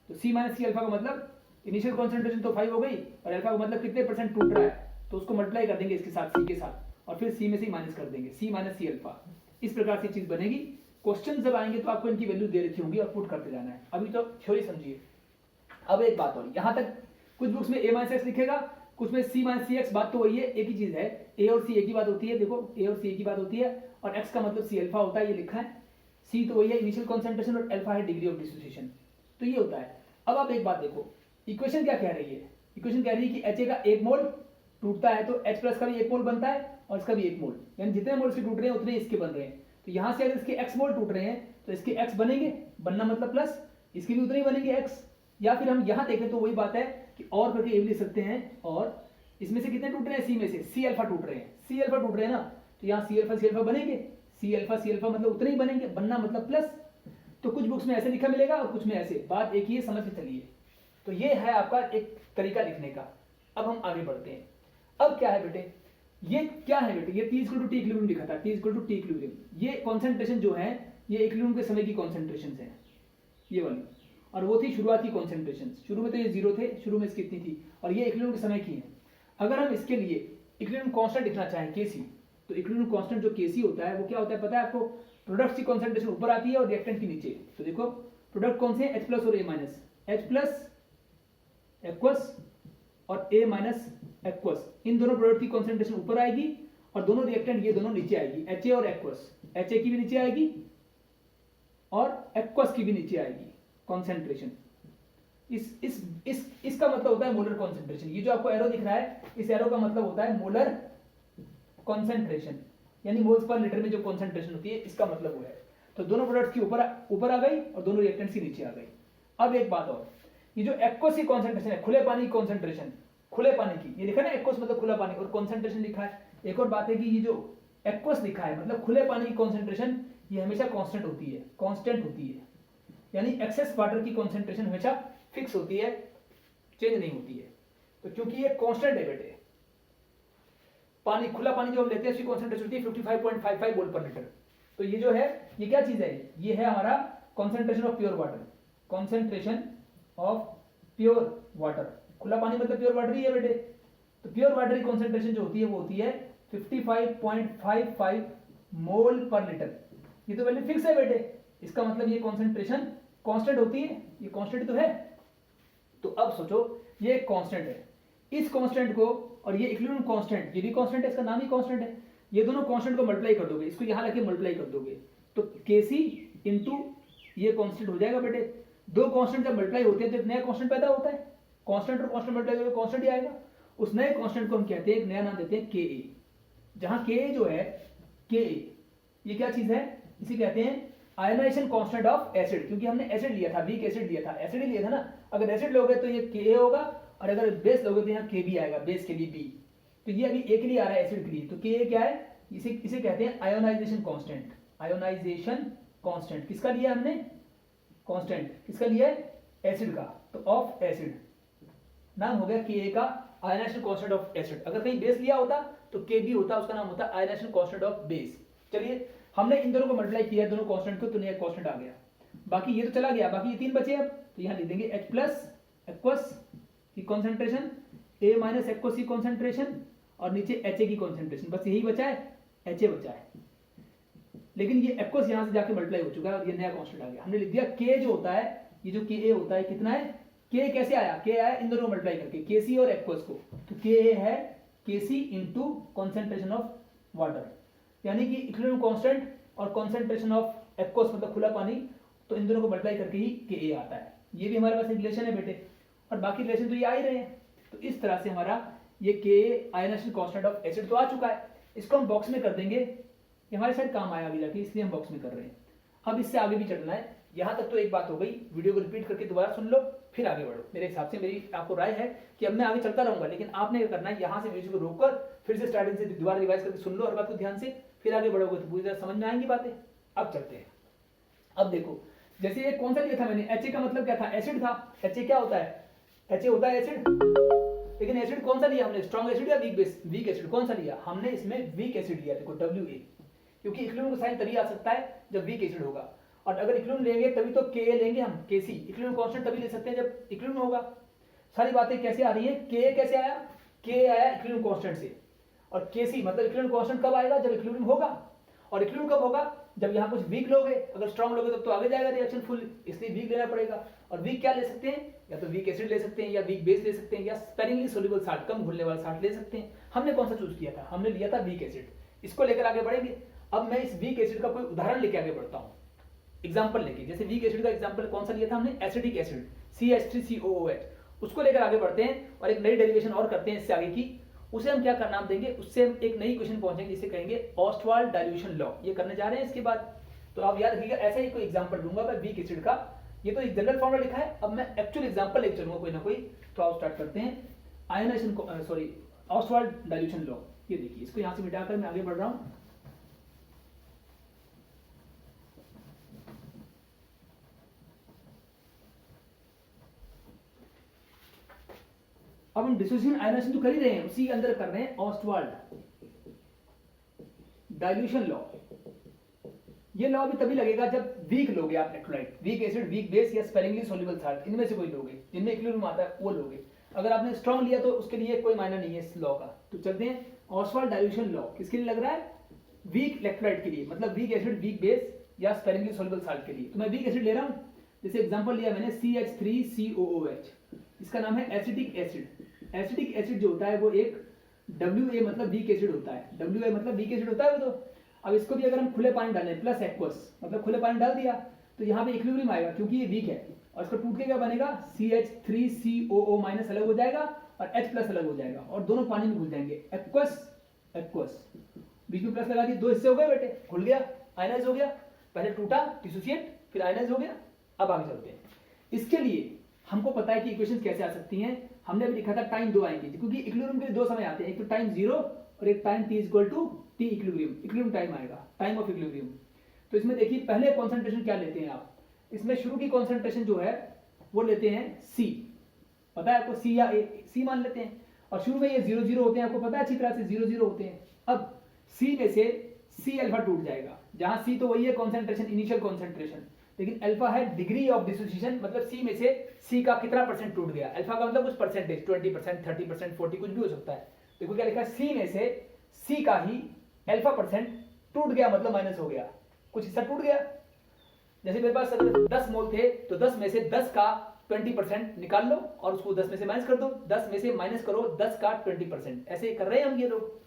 तो सी माइनस सी अल्फा का मतलब इनिशियल कॉन्सेंट्रेशन तो 5 हो गई, और अल्फा का मतलब कितने परसेंट टूट रहा है, तो उसको मल्टीप्लाई कर देंगे इसके साथ, सी के साथ, और फिर सी में से माइनस कर देंगे, सी माइनस सी अल्फा। इस प्रकार से चीज बनेगी। क्वेश्चन जब आएंगे तो आपको इनकी वैल्यू दे रखी होंगी और पुट करते जाना है। अभी तो थ्योरी समझिए। अब एक बात और, यहां तक कुछ बुक्स में ए माइनस एक्स लिखेगा, कुछ में सी माइनस सी एक्स, बात तो वही है, एक ही चीज है, ए और सी एक ही बात होती है। देखो ए और सी एक ही बात होती है, और एक्स का मतलब सी अल्फा होता है, ये लिखा है। सी तो वही है इनिशियल कॉन्सेंट्रेशन, और अल्फा है डिग्री ऑफ डिसोसिएशन, तो ये होता है। अब आप एक बात देखो, इक्वेशन क्या कह रही है, इक्वेशन कह रही है कि एच का 1 मोल टूटता है तो H प्लस का भी 1 मोल बनता है, और इसका भी 1 मोल, यानी जितने मोल इसके टूट रहे हैं उतने इसके बन रहे हैं। तो यहां से अगर इसके x मोल टूट रहे हैं तो इसके x बनेंगे, बनना मतलब प्लस, इसके भी उतने ही बनेंगे x। या फिर हम यहां देखें तो वही बात है कि और करके ये भी लिख सकते हैं, और इसमें से कितने टूट रहे हैं, सी में से सी अल्फा टूट रहे हैं, सी अल्फा टूट रहे हैं ना, तो यहाँ सी अल्फा बनेंगे, सी अल्फा मतलब उतने ही बनेंगे, बनना मतलब प्लस। तो कुछ बुक्स में ऐसे लिखा मिलेगा और कुछ में ऐसे, बात एक ही है, समझ के चलिए। तो ये है आपका एक तरीका लिखने का। अब हम आगे बढ़ते हैं। अब क्या है बेटे, ये क्या है बेटे, ये T = T इक्विलिब्रियम लिखा था, T = T इक्विलिब्रियम। ये कॉन्सेंट्रेशन जो है ये इक्विलिब्रियम के समय की कॉन्सेंट्रेशन है, ये वाली, और वो थी शुरुआत की कॉन्सेंट्रेशन। शुरू में तो ये 0 थे, शुरू में इसकी कितनी थी, और ये इक्विलिब्रियम के समय की है। अगर हम इसके लिए इक्विलिब्रियम कांस्टेंट लिखना चाहें Kc, तो इक्विलिब्रियम कांस्टेंट जो Kc होता है वो क्या होता है पता है आपको, प्रोडक्ट की कॉन्सेंट्रेशन ऊपर आती है और रिएक्टेंट की नीचे। तो देखो प्रोडक्ट कौन से हैं, H प्लस और A minus, H plus aqueous और A माइनस एक्वस, इन दोनों प्रोडक्ट की कॉन्सेंट्रेशन ऊपर आएगी और दोनों रिएक्टेंट ये दोनों नीचे आएगी, HA और एक्वस, HA की भी नीचे आएगी और एक्वस की भी नीचे आएगी कॉन्सेंट्रेशन। इसका मतलब होता है मोलर कॉन्सेंट्रेशन। ये जो आपको एरो दिख रहा है, इस एरो का मतलब होता है मोलर कॉन्सेंट्रेशन, यानी मोल्स पर लीटर में जो कॉन्सेंट्रेशन होती है, इसका मतलब वो है। तो दोनों प्रोडक्ट्स की ऊपर आ गई और दोनों रिएक्टेंट्स की नीचे आ गई। अब एक बात और, ये जो एक्वस की कॉन्सेंट्रेशन है, खुले पानी की कॉन्सेंट्रेशन, खुले पानी की, ये लिखा है ना एक्वस मतलब खुला पानी, और कॉन्सेंट्रेशन लिखा है। एक और बात है कि ये जो एक्वस लिखा है मतलब खुले पानी की कॉन्सेंट्रेशन, ये हमेशा कांस्टेंट होती है, कांस्टेंट होती है, यानी एक्सेस वाटर की कॉन्सेंट्रेशन हमेशा फिक्स होती है, चेंज नहीं होती है। तो क्योंकि ये कांस्टेंट है बेटे, पानी, खुला पानी जो हम लेते हैं उसकी कॉन्सेंट्रेशन होती है 55.55 मोल पर लीटर। तो ये जो है, ये क्या चीज है, ये है हमारा concentration of pure water, concentration of pure water. खुला पानी मतलब प्योर वाटर ही है बेटे। तो प्योर वाटर की कॉन्सेंट्रेशन जो होती है वो होती है 55.55 मोल पर लीटर। ये तो वैल्यू फिक्स है बेटे, इसका मतलब ये कॉन्सेंट्रेशन कांस्टेंट होती है, ये कांस्टेंट तो है। तो अब सोचो, ये एक कांस्टेंट है, इस कांस्टेंट को और ये इक्विलिब्रियम कांस्टेंट, ये भी कांस्टेंट है, इसका नाम ही कांस्टेंट है। ये दोनों कांस्टेंट को मल्टीप्लाई कर दोगे, इसको यहां लेके मल्टीप्लाई कर दोगे, तो Kc इंटू ये कांस्टेंट हो जाएगा बेटे। दो कांस्टेंट जब मल्टीप्लाई होते हैं तो एक नया कांस्टेंट पैदा होता है, कांस्टेंट और कांस्टेंट मल्टीप्लाई करके कांस्टेंट ही आएगा। उस नए कांस्टेंट को हम कहते हैं, एक नया नाम देते हैं Ka, जहां Ka जो है, Ka ये क्या चीज है, इसे कहते हैं आयनाइजेशन कांस्टेंट ऑफ एसिड, क्योंकि हमने एसिड लिया था, वीक एसिड लिया था, एसिड ही लिया था ना। अगर एसिड लोगे तो ये Ka होगा, और अगर बेस लोगे तो यहाँ Kb आएगा, बेस के लिए B। तो ये अभी एक लिए आ रहा है एसिड के लिए, तो Ka क्या है, इसे कहते हैं आयोनाइजेशन कांस्टेंट। आयोनाइजेशन कांस्टेंट किसका लिया हमने, कांस्टेंट किसका लिया है, एसिड का, तो ऑफ एसिड नाम हो गया Ka का आयनाइजेशन कांस्टेंट ऑफ एसिड। अगर कहीं बेस लिया होता तो Kb होता, उसका नाम होता आयनाइजेशन कांस्टेंट ऑफ बेस। चलिए, हमने इन दोनों को मल्टीप्लाई किया, दोनों कांस्टेंट को, तो नया कांस्टेंट आ गया। बाकी ये तो चला गया, बाकी ये तीन बचे अब, तो यहां लिख देंगे H प्लस एक्वस की कॉन्सेंट्रेशन, A माइनस एक्वस की कॉन्सेंट्रेशन, और नीचे Ha की कॉन्सेंट्रेशन, बस यही बचा है, Ha बचा है। लेकिन ये एक्वस यहां से जाके मल्टीप्लाई हो चुका है और ये नया कांस्टेंट आ गया। हमने लिख दिया K जो होता है, ये जो Ka होता है कितना है, K कैसे आया, K आया इन दोनों को मल्टीप्लाई करके, Kc और एक्वस को, तो Ka है Kc into concentration of water, यानी कि इक्विलिब्रियम कांस्टेंट और कॉन्सेंट्रेशन ऑफ एक्वस मतलब खुला पानी, तो इन दोनों को मल्टीप्लाई करके ही Ka आता है। ये भी हमारे पास एक रिलेशन है बेटे, और बाकी रिलेशन तो ये आ ही रहे हैं। तो इस तरह से हमारा ये Ka ionization constant of acid तो आ चुका है, इसको हम बॉक्स में कर देंगे, ये हमारे साथ काम आया आगे जाके, इसलिए हम बॉक्स में कर रहे हैं। अब इससे आगे भी चलना है। यहां तक तो एक बात हो गई, वीडियो को रिपीट करके दोबारा सुन लो, फिर आगे बढ़ो। मेरे हिसाब से, मेरी आपको राय है कि अब मैं आगे चलता रहूंगा, लेकिन आपने क्या करना है, यहां से वीडियो को रोककर फिर से स्टार्टिंग से दोबारा रिवाइज करके सुन लो हर बात को ध्यान से, फिर आगे बढ़ोगे तो पूरी तरह समझ में आएंगी बातें। अब चलते हैं। अब देखो, जैसे ये कौन सा लिया था मैंने, Ha का मतलब क्या था, एसिड था। Ha क्या होता है, Ha होता है एसिड, लेकिन एसिड कौन सा लिया हमने, स्ट्रॉन्ग एसिड या वीक बेस, वीक एसिड कौन सा लिया हमने, इसमें वीक एसिड लिया, देखो Wa, क्योंकि इक्विलिब्रियम का साइन तभी आ सकता है जब वीक एसिड होगा, और अगर इक्विलिब्रियम लेंगे तभी तो Ka लेंगे हम, Kc इक्विलिब्रियम कांस्टेंट तभी ले सकते हैं जब इक्विलिब्रियम होगा। सारी बातें कैसे आ रही है, Ka कैसे आया, Ka आया इक्विलिब्रियम कांस्टेंट से, और Kc मतलब इक्विलिब्रियम कांस्टेंट कब आएगा, जब इक्विलिब्रियम होगा, और इक्विलिब्रियम कब होगा, जब यहाँ कुछ वीक लोगे, अगर स्ट्रॉन्ग लोगे तब तो आगे जाएगा रिएक्शन फुल, इसलिए वीक लेना पड़ेगा। और वीक क्या ले सकते हैं, या तो वीक एसिड ले सकते हैं, या वीक बेस ले सकते हैं, या स्पेरिंगली सोल्यूबल साल्ट, कम घुलने वाला साल्ट ले सकते हैं। हमने कौन सा चूज किया था, हमने लिया था वीक एसिड, इसको लेकर आगे बढ़ेंगे। अब मैं इस वीक एसिड का कोई उदाहरण लेके आगे बढ़ता हूँ, एग्जाम्पल लेके। जैसे वीक एसिड का एग्जाम्पल कौन सा लिया था हमने, एसिडिक एसिड CH3COOH, उसको लेकर आगे बढ़ते हैं और एक नई डेरिवेशन और करते हैं इससे आगे की। उसे हम क्या नाम देंगे, उससे हम एक नई क्वेश्चन पहुंचेंगे जिसे कहेंगे ऑस्टवाल्ड डाइल्यूशन लॉ, ये करने जा रहे हैं इसके बाद। तो आप याद रखिएगा, ऐसा ही कोई एग्जांपल लूंगा मैं वीक एसिड का, ये तो एक जनरल फॉर्मूला लिखा है, अब मैं एक्चुअल एग्जांपल लेके चलूंगा कोई ना कोई। तो आओ स्टार्ट करते हैं, आयनाइजेशन सॉरी ऑस्टवाल्ड डाइल्यूशन लॉ। ये देखिए, इसको यहां से मिटाकर मैं आगे बढ़ रहा हूं। अब हम डिसोसिएशन आयनाइजेशन तो कर ही रहे हैं, उसी के अंदर कर रहे हैं ऑस्टवाल्ड डाइल्यूशन लॉ। ये लॉ भी तभी लगेगा जब वीक लोगे आप electrolyte, weak acid, weak base, या स्पेरिंगली सोल्यूबल साल्ट, इनमें से कोई लोगे, जिनमें इक्विलिब्रियम आता है वो लोगे। अगर आपने स्ट्रॉन्ग लिया तो उसके लिए कोई मायना नहीं है इस लॉ का। तो चलते हैं, ऑस्टवाल्ड डाइल्यूशन लॉ किसके लिए लग रहा है, वीक इलेक्ट्रोलाइट के लिए, मतलब वीक एसिड, वीक बेस, या स्पेरिंगली सोल्यूबल साल्ट के लिए। तो मैं वीक एसिड ले रहा हूं, जैसे एग्जांपल लिया मैंने CH3COOH, इसका नाम है एसिटिक एसिड। एसिटिक एसिड जो होता है वो एक Wa मतलब वीक एसिड होता है, Wa मतलब वीक एसिड होता है वो। तो अब इसको भी अगर हम खुले पानी डालें प्लस एक्वस, मतलब खुले पानी डाल दिया, तो यहाँ पे इक्विलिब्रियम आएगा क्योंकि ये वीक है, और इसको टूट के क्या बनेगा, CH3COO माइनस अलग हो जाएगा और H प्लस अलग हो जाएगा और दोनों पानी में घुल जाएंगे, एक्वस एक्वस, बीच में प्लस लगा दिए, 2 हिस्से हो गए बेटे, घुल गया, आयनाइज हो गया, पहले टूटा डिसोसिएट फिर आयनाइज हो गया। अब आगे चलते हैं। इसके लिए हमको पता है कि इक्वेशंस कैसे आ सकती हैं, हमने अभी लिखा था टाइम 2 आएंगे क्योंकि इक्विलिब्रियम के लिए 2 समय आते हैं, एक तो टाइम 0 और एक time t equal to T equilibrium, equilibrium time आएगा, टाइम ऑफ इक्विलिब्रियम। तो इसमें देखिए पहले कॉन्सेंट्रेशन क्या लेते हैं आप, इसमें शुरू की कॉन्सेंट्रेशन जो है वो लेते हैं C, पता है आपको, C या A, C मान लेते हैं, और शुरू में ये 0 0 होते हैं, आपको पता है अच्छी तरह से 0 0 होते हैं। अब C में से C अल्फा टूट जाएगा, जहां C तो वही है कॉन्सेंट्रेशन, इनिशियल कॉन्सेंट्रेशन, लेकिन अल्फा है डिग्री ऑफ डिसोसिएशन, मतलब C में से C का कितना परसेंट टूट गया, अल्फा का मतलब कुछ परसेंटेज, 20%, 30%, 40 कुछ भी हो सकता है। देखो क्या लिखा है, C में से C का ही अल्फा परसेंट टूट गया, मतलब माइनस हो गया, कुछ हिस्सा टूट गया। जैसे मेरे पास अगर 10 मोल थे तो 10 में से 10 का 20% निकाल लो और उसको 10 में से माइनस कर दो, 10 में से माइनस करो 10 का 20%, ऐसे कर रहे हैं हम ये लोग।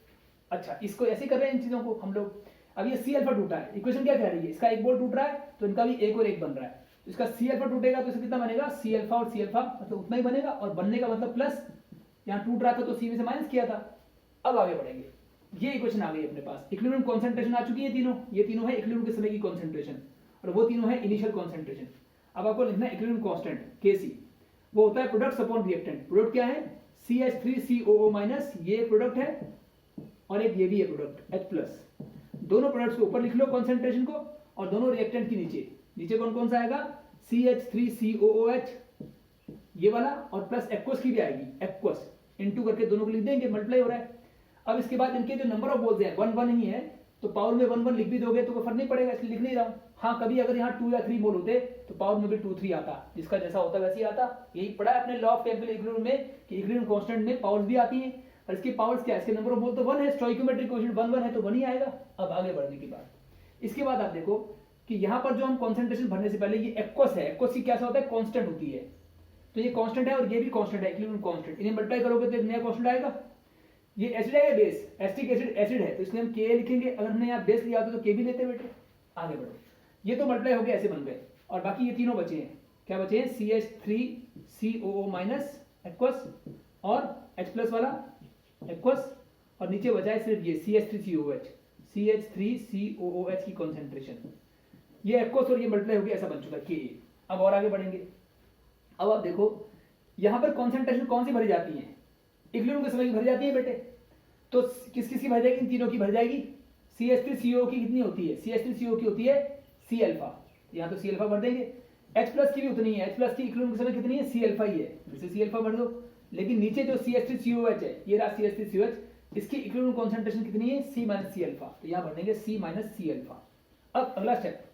अच्छा, इसको ऐसे कर रहे हैं इन चीजों को हम लोग। अब ये C अल्फा टूटा है, इक्वेशन क्या कह रही है, इसका एक बोल टूट रहा है तो इनका भी एक और एक बन रहा है, तो इसका C अल्फा टूटेगा तो इसका कितना बनेगा, C अल्फा और C अल्फा मतलब उतना ही बनेगा, और बनने का मतलब प्लस, यहाँ टूट रहा था तो C में से माइनस किया था। अब आगे बढ़ेंगे, ये इक्वेशन आ गई अपने पास, इक्विलिब्रियम कॉन्सेंट्रेशन आ चुकी है तीनों, ये तीनों है इक्विलिब्रियम के समय की कॉन्सेंट्रेशन और वो तीनों है इनिशियल कॉन्सेंट्रेशन। अब आपको लिखना है इक्विलिब्रियम कांस्टेंट Kc, वो होता है प्रोडक्ट अपॉन रिएक्टेंट। प्रोडक्ट क्या है, CH3COO माइनस, ये प्रोडक्ट है और एक ये भी है प्रोडक्ट H प्लस, दोनों प्रोडक्ट्स को ऊपर लिख लो कॉन्सेंट्रेशन को, और दोनों रिएक्टेंट की नीचे, नीचे कौन कौन सा आएगा, CH3COOH ये वाला, और प्लस एक्वस की भी आएगी, एक्वस इनटू करके दोनों को लिख देंगे, मल्टीप्लाई हो रहा है। अब इसके बाद इनके जो नंबर ऑफ बोल्स हैं 1 1 ही है, तो पावर में 1 1 लिख भी दोगे तो कोई फर्क नहीं पड़ेगा, इसलिए लिख नहीं रहा हूं। हाँ, कभी अगर यहाँ 2 या 3 बोल होते तो पावर में भी 2 3 आता, जिसका जैसा होता वैसे ही आता। यही पढ़ा है अपने लॉ ऑफ टेम्परेचर इक्विलिब्रियम में कि इक्विलिब्रियम कांस्टेंट में पावर्स भी आती हैं, और इसके पावर्स क्या है, इसके नंबर ऑफ बोल तो 1 है, स्टोइकोमेट्रिक कोएफिशिएंट 1 1 है तो 1 ही आएगा। अब आगे बढ़ने की बात, इसके बाद आप देखो कि यहाँ पर जो हम कॉन्सेंट्रेशन भरने से पहले ये एक्वस है, एक्वस की क्या होता है, कांस्टेंट होती है, तो ये कांस्टेंट है और ये भी कांस्टेंट है, इक्विलिब्रियम कांस्टेंट, इन्हें मल्टीप्लाई करोगे तो एक नया कांस्टेंट आएगा। ये एसिड है या बेस, एसिटिक एसिड एसिड है तो इसलिए हम Ka लिखेंगे, अगर हमने यहाँ बेस लिया होता तो K भी लेते बेटे। आगे बढ़ो, ये तो मल्टीप्लाई हो गया, ऐसे बन गए, और बाकी ये तीनों बचे हैं, क्या बचे हैं, CH3COO माइनस एक्वस और H प्लस वाला एक्वस, और नीचे बचा है सिर्फ ये CH3COOH, CH3COOH की कॉन्सेंट्रेशन, ये एक्वस और ये मल्टीप्लाई हो गया, ऐसा बन चुका Ka। अब और आगे बढ़ेंगे, अब आप देखो यहाँ पर कॉन्सेंट्रेशन कौन सी भरी जाती है, इक्विलिब्रियम के समय की भरी जाती है बेटे, तो किस किस की भर जाएगी, इन तीनों की भर जाएगी। CH3CO की कितनी होती है, CH3CO की होती है C अल्फा, यहाँ तो C अल्फा भर देंगे। H प्लस की भी उतनी है, H प्लस की इक्विलिब्रियम के समय कितनी है, C अल्फा ही है, जैसे C अल्फा भर दो। लेकिन नीचे जो CH3COH है, ये रहा CH3COH, इसकी इक्विलिब्रियम कॉन्सेंट्रेशन कितनी है, C माइनस C अल्फा, तो यहाँ भर देंगे C माइनस C अल्फा। अब अगला स्टेप,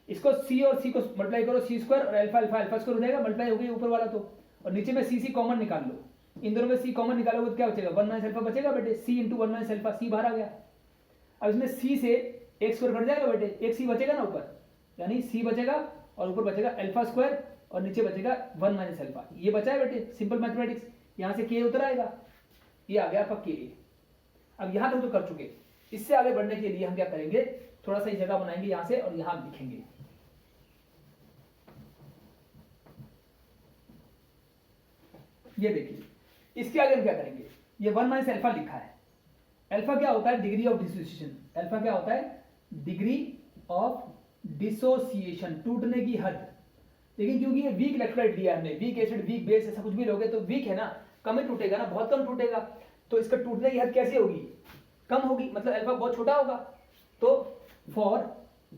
इसको C और C को मल्टीप्लाई करो, C स्क्वायर और अल्फा अल्फा अल्फा स्क्वायर हो जाएगा, मल्टीप्लाई हो गई ऊपर वाला तो, और नीचे में C कॉमन निकाल लो, इन दोनों में C कॉमन निकालोगे तो क्या बचेगा, 1 माइनस अल्फा बचेगा बेटे, C into 1 minus alpha, C बाहर आ गया। अब इसमें C से एक स्क्वायर कट जाएगा बेटे, एक C बचेगा ना ऊपर, यानी C बचेगा और ऊपर बचेगा अल्फा स्क्वायर और नीचे बचेगा 1 माइनस अल्फा, ये बचा है बेटे, सिंपल मैथमेटिक्स, यहाँ से K उतर आएगा, ये आ गया आपका Ka। अब यहाँ तक तो कर चुके, इससे आगे बढ़ने के लिए हम क्या करेंगे, थोड़ा सा जगह बनाएंगे यहाँ से और यहाँ लिखेंगे। ये देखिए, इसके आगे हम क्या करेंगे, ये 1 माइनस अल्फा लिखा है, अल्फा क्या होता है, डिग्री ऑफ डिसोसिएशन, अल्फा क्या होता है, डिग्री ऑफ डिसोसिएशन, टूटने की हद। लेकिन क्योंकि ये वीक इलेक्ट्रोलाइट लिया हमने, वीक एसिड वीक बेस ऐसा कुछ भी लोगे तो वीक है ना, कम ही टूटेगा ना, बहुत कम टूटेगा, तो इसका टूटने की हद कैसे होगी, कम होगी, मतलब अल्फा बहुत छोटा होगा। तो फॉर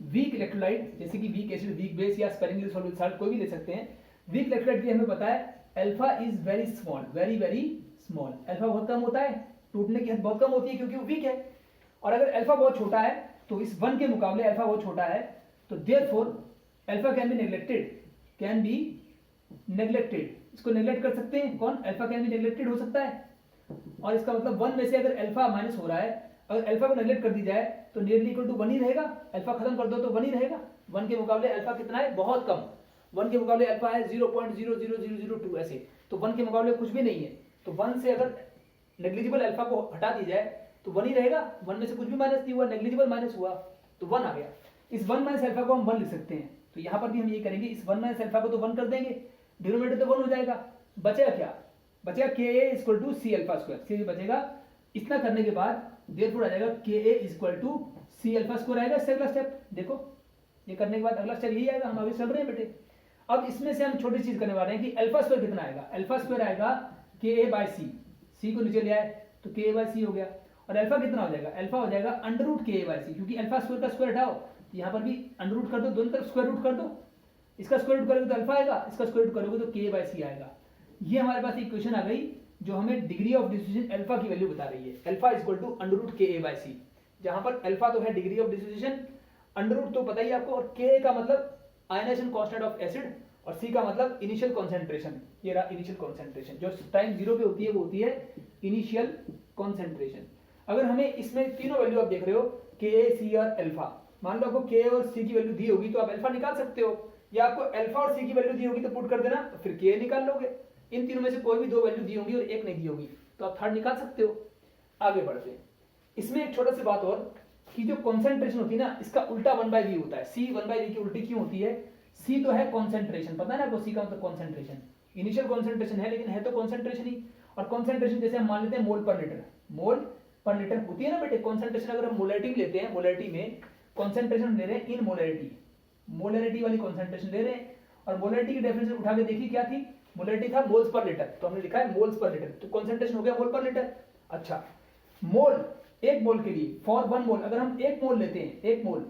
वीक इलेक्ट्रोलाइट, जैसे कि वीक एसिड वीक बेस या स्पेरिंगली सॉल्युबल साल्ट कोई भी ले सकते हैं, वीक इलेक्ट्रोलाइट के लिए हमें पता है alpha is very small, very very small, alpha बहुत कम होता है, टूटने की हद बहुत कम होती है क्योंकि वो वीक है। और अगर अल्फा बहुत छोटा है तो इस 1 के मुकाबले अल्फा बहुत छोटा है, तो therefore alpha can be neglected, can be neglected, इसको नेग्लेक्ट कर सकते हैं कौन, अल्फा कैन बी नेग्लेक्टेड हो सकता है। और इसका मतलब 1 में से अगर अल्फा माइनस हो रहा है, अगर अल्फा को नेग्लेक्ट कर दी जाए तो नियरली इक्वल टू 1 ही रहेगा, अल्फा खत्म कर दो तो 1 ही रहेगा। 1 के मुकाबले अल्फा कितना है, बहुत कम, 1 के मुकाबले अल्फा है 0.00002, ऐसे, तो 1 के मुकाबले कुछ भी नहीं है, तो 1 से अगर नेग्लिजिबल अल्फा को हटा दी जाए तो 1 ही रहेगा, 1 में से कुछ भी माइनस नहीं हुआ, नेग्लिजिबल माइनस हुआ तो 1 आ गया। इस 1 माइनस अल्फा को हम 1 लिख सकते हैं, तो यहाँ पर भी हम ये करेंगे, इस 1 माइनस अल्फा को तो 1 कर देंगे, डिनोमिनेटर तो 1 हो जाएगा, बचेगा क्या, बचेगा K A equal to C alpha square, C बचेगा। इतना करने के बाद देयरफॉर आ जाएगा K A equal to C alpha square आएगा। इससे अगला स्टेप देखो, ये करने के बाद अगला स्टेप यही आएगा, हम आगे चल रहे हैं बेटे। अब इसमें से हम छोटी चीज करने वाले हैं कि अल्फा स्क्वायर कितना आएगा, अल्फा स्क्वायर आएगा के ए बाय सी, सी को नीचे ले आए तो के ए बाय सी हो गया, और अल्फा कितना हो जाएगा, अल्फा हो जाएगा under root K a by सी, क्योंकि अल्फा स्क्वायर का स्क्वायर हटाओ, यहाँ पर भी अंडर रूट कर दो, दोनों तरफ स्क्वायर रूट कर दो, इसका स्क्वायर रूट करोगे तो अल्फा आएगा, इसका स्क्वायर रूट करोगे तो के ए बाय सी आएगा। ये हमारे पास इक्वेशन आ गई जो हमें डिग्री ऑफ डिसोसिएशन अल्फा की वैल्यू बता रही है, alpha equal to under root K a by C, जहां पर अल्फा तो है degree of dissociation, under root तो पता ही आपको, और के का मतलब आयनाइजेशन कांस्टेंट ऑफ एसिड, और सी का मतलब इनिशियल कॉन्सेंट्रेशन, ये रहा इनिशियल कॉन्सेंट्रेशन, जो टाइम 0 पे होती है वो होती है इनिशियल कॉन्सेंट्रेशन। अगर हमें इसमें तीनों वैल्यू आप देख रहे हो के, सी और अल्फा, मान लो आपको के और सी की वैल्यू दी होगी तो आप अल्फा निकाल सकते हो, या आपको अल्फा और सी की वैल्यू दी होगी तो पुट कर देना, तो फिर के निकाल लोगे। इन तीनों में से कोई भी दो वैल्यू दी होगी और एक नहीं दी होगी तो आप थर्ड निकाल सकते हो। आगे बढ़ते हैं, इसमें एक छोटा सी बात और कि जो कॉन्सेंट्रेशन होती है ना, इसका उल्टा 1/v होता है। सी 1/v की उल्टी क्यों होती है, सी तो है कॉन्सेंट्रेशन, पता है ना आपको, सी का मतलब कॉन्सेंट्रेशन, इनिशियल कॉन्सेंट्रेशन है लेकिन है तो कॉन्सेंट्रेशन ही, और कॉन्सेंट्रेशन जैसे हम मान लेते हैं मोल पर लीटर, मोल पर लीटर होती है ना बेटे कॉन्सेंट्रेशन। अगर हम मोलरिटी लेते हैं, मोलरिटी में कॉन्सेंट्रेशन ले रहे हैं इन मोलरिटी, मोलरिटी वाली कॉन्सेंट्रेशन ले रहे हैं, और मोलरिटी की डेफिनेशन उठा के देखी क्या थी, मोलरिटी था मोल्स पर लीटर, तो हमने लिखा है मोल्स पर लीटर, तो कॉन्सेंट्रेशन हो गया मोल पर लीटर। अच्छा, मोल, एक मोल के लिए फॉर 1 मोल, अगर हम 1 मोल लेते हैं, 1 मोल,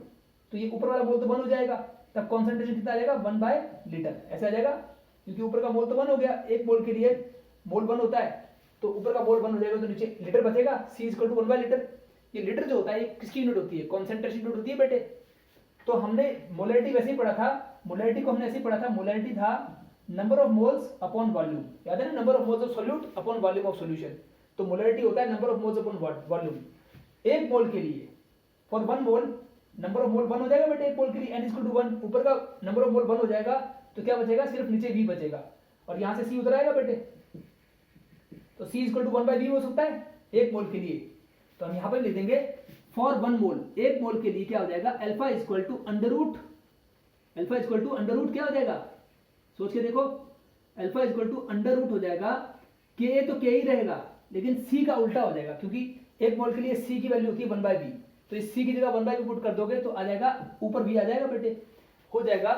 तो ये ऊपर वाला मोल तो 1 हो जाएगा, तब कॉन्सेंट्रेशन कितना आ जाएगा 1/लीटर, ऐसा आ जाएगा, क्योंकि ऊपर का मोल तो 1 हो गया, 1 मोल के लिए मोल 1 होता है, तो ऊपर का मोल 1 हो जाएगा तो नीचे लीटर बचेगा, सी इक्वल टू 1/लीटर। ये लीटर जो होता है ये किसकी यूनिट होती है, कॉन्सेंट्रेशन यूनिट होती है बेटे। तो हमने मोलरिटी वैसे ही पढ़ा था, मोलरिटी को हमने ऐसे ही पढ़ा था, मोलरिटी था number of moles upon volume, याद है ना, number of moles of solute upon volume of solution, तो मोलरिटी होता है number of moles upon volume. 1 mole के लिए for 1 mole number of mole 1 हो जाएगा बेटे, 1 मोल के लिए n इक्वल टू 1, ऊपर का नंबर ऑफ मोल 1 हो जाएगा तो क्या बचेगा, सिर्फ नीचे v बचेगा, और यहां से c उतर आएगा बेटे, तो c इक्वल टू 1/v हो सकता है 1 मोल के लिए। तो हम यहां पर लिख देंगे फॉर 1 मोल, 1 मोल के लिए क्या हो जाएगा, alpha equal to under root, alpha equal to under root क्या हो जाएगा, सोच के देखो, alpha equal to under root हो जाएगा, के तो के ही रहेगा लेकिन सी का उल्टा हो जाएगा, क्योंकि 1 मोल के लिए सी की वैल्यू होती है 1/v, तो इस सी की जगह 1/v पुट कर दोगे तो आ जाएगा ऊपर v आ जाएगा बेटे, हो जाएगा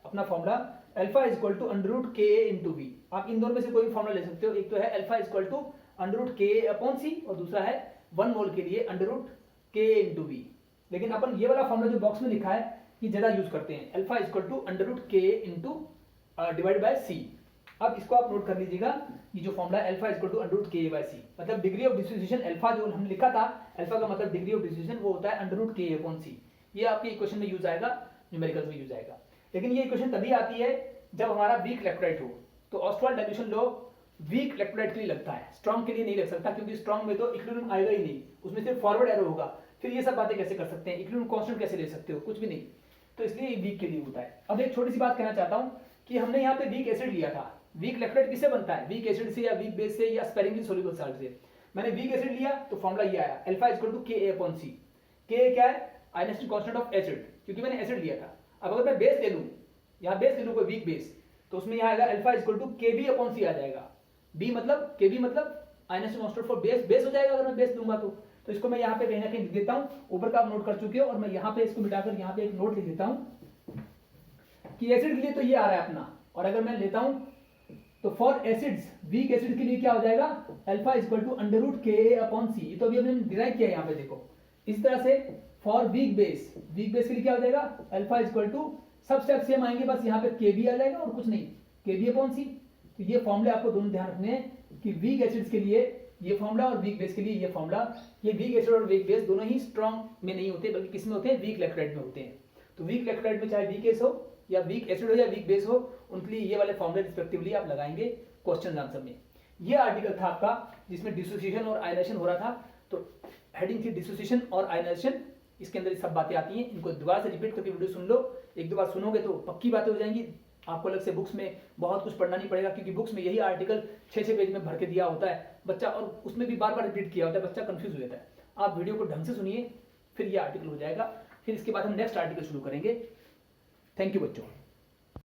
अपना formula alpha equal to under root K into V. आप इन दोनों में से कोई भी फॉर्मूला ले सकते हो, एक तो है alpha equal to under root K upon C, और दूसरा है 1 मोल के लिए under root K into V. लेकिन अपन ये वाला फॉर्मूला जो बॉक्स में लिखा है ये ज्यादा यूज करते हैं, alpha equal to under root K into divide by C. अब इसको आप नोट कर लीजिएगा, ये जो formula alpha equal to under root K by C, मतलब डिग्री ऑफ डिसोसिएशन अल्फा जो हमने लिखा था, अल्फा का मतलब डिग्री ऑफ डिसोसिएशन वो होता है under root K upon C. ये आपके इक्वेशन में यूज आएगा, न्यूमेरिकल्स में यूज आएगा। लेकिन ये इक्वेशन तभी आती है जब हमारा वीक इलेक्ट्रोलाइट हो, तो ऑस्टवाल्ड डाइल्यूशन लॉ वीक इलेक्ट्रोलाइट के लिए लगता है, स्ट्रॉन्ग के लिए नहीं लग सकता, क्योंकि स्ट्रॉन्ग में तो इक्विलिब्रियम आएगा ही नहीं, उसमें सिर्फ फॉरवर्ड एरो होगा। फिर ये सब बातें कैसे कर सकते हैं, इक्विलिब्रियम कांस्टेंट कैसे ले सकते हो, कुछ भी नहीं, तो इसलिए ये वीक के लिए होता है। अब एक छोटी सी बात कहना चाहता हूँ कि हमने यहाँ पे वीक एसिड लिया था, वीक इलेक्ट्रोलाइट किससे बनता है, वीक एसिड से या वीक बेस से या स्पेरिंगली सोल्यूबल साल्ट से। मैंने वीक एसिड लिया तो फॉर्मूला ये आया अल्फा इक्वल टू के अपॉन सी। के क्या है, आयनिस्टिक कांस्टेंट ऑफ एसिड, क्योंकि मैंने एसिड लिया था। अब अगर मैं बेस ले लूं, यहाँ बेस ले लूं कोई वीक बेस, तो उसमें यहाँ आएगा अल्फा इक्वल टू के बी अपॉन सी आ जाएगा। बी मतलब के बी मतलब आयनिस्टिक कांस्टेंट फॉर बेस, बेस हो जाएगा अगर मैं बेस लूंगा तो इसको मैं यहाँ पे कहीं ना कहीं लिख देता हूँ, ऊपर का आप नोट कर चुके हो, और मैं यहाँ पे इसको मिटाकर यहाँ पे एक नोट लिख देता हूँ कि एसिड के लिए तो ये आ रहा है अपना, और अगर मैं लेता हूँ तो फॉर एसिड्स, वीक एसिड के लिए क्या हो जाएगा, alpha equal to under root K upon C. ये तो अभी हमने डिराइव किया है यहाँ पे, देखो इस तरह से। For weak base, weak base के लिए क्या हो जाएगा, अल्फा इक्वल टू, सब स्टेप सेम आएंगे, बस यहाँ पे के बी आ जाएगा और कुछ नहीं, के बी अपॉन सी। तो ये फॉर्मूले आपको दोनों ध्यान रखने हैं कि वीक एसिड्स के लिए ये फॉर्मूला और वीक बेस के लिए ये फॉर्मूला। ये वीक एसिड और वीक बेस दोनों ही स्ट्रॉन्ग में नहीं होते, बल्कि किस में होते हैं, वीक इलेक्ट्रोलाइट में होते हैं। तो वीक इलेक्ट्रोलाइट में चाहे वीक एस हो या वीक एसिड हो या वीक बेस हो, उनके लिए ये वाले फॉर्मूले रिस्पेक्टिवली आप लगाएंगे क्वेश्चन आंसर में। ये आर्टिकल था आपका जिसमें डिसोसिएशन और आयनाइजेशन हो रहा था, तो हेडिंग थी डिसोसिएशन और आयनाइजेशन, इसके अंदर ये सब बातें आती हैं। इनको दोबारा से रिपीट करके वीडियो सुन लो, एक दो बार सुनोगे तो पक्की बातें हो जाएंगी, आपको अलग से बुक्स में बहुत कुछ पढ़ना नहीं पड़ेगा, क्योंकि बुक्स में यही आर्टिकल 6-6 पेज में भर के दिया होता है बच्चा, और उसमें भी बार बार रिपीट किया होता है, बच्चा कंफ्यूज हो जाता है। आप वीडियो को ढंग से सुनिए, फिर ये आर्टिकल हो जाएगा, फिर इसके बाद हम नेक्स्ट आर्टिकल शुरू करेंगे। थैंक यू बच्चों।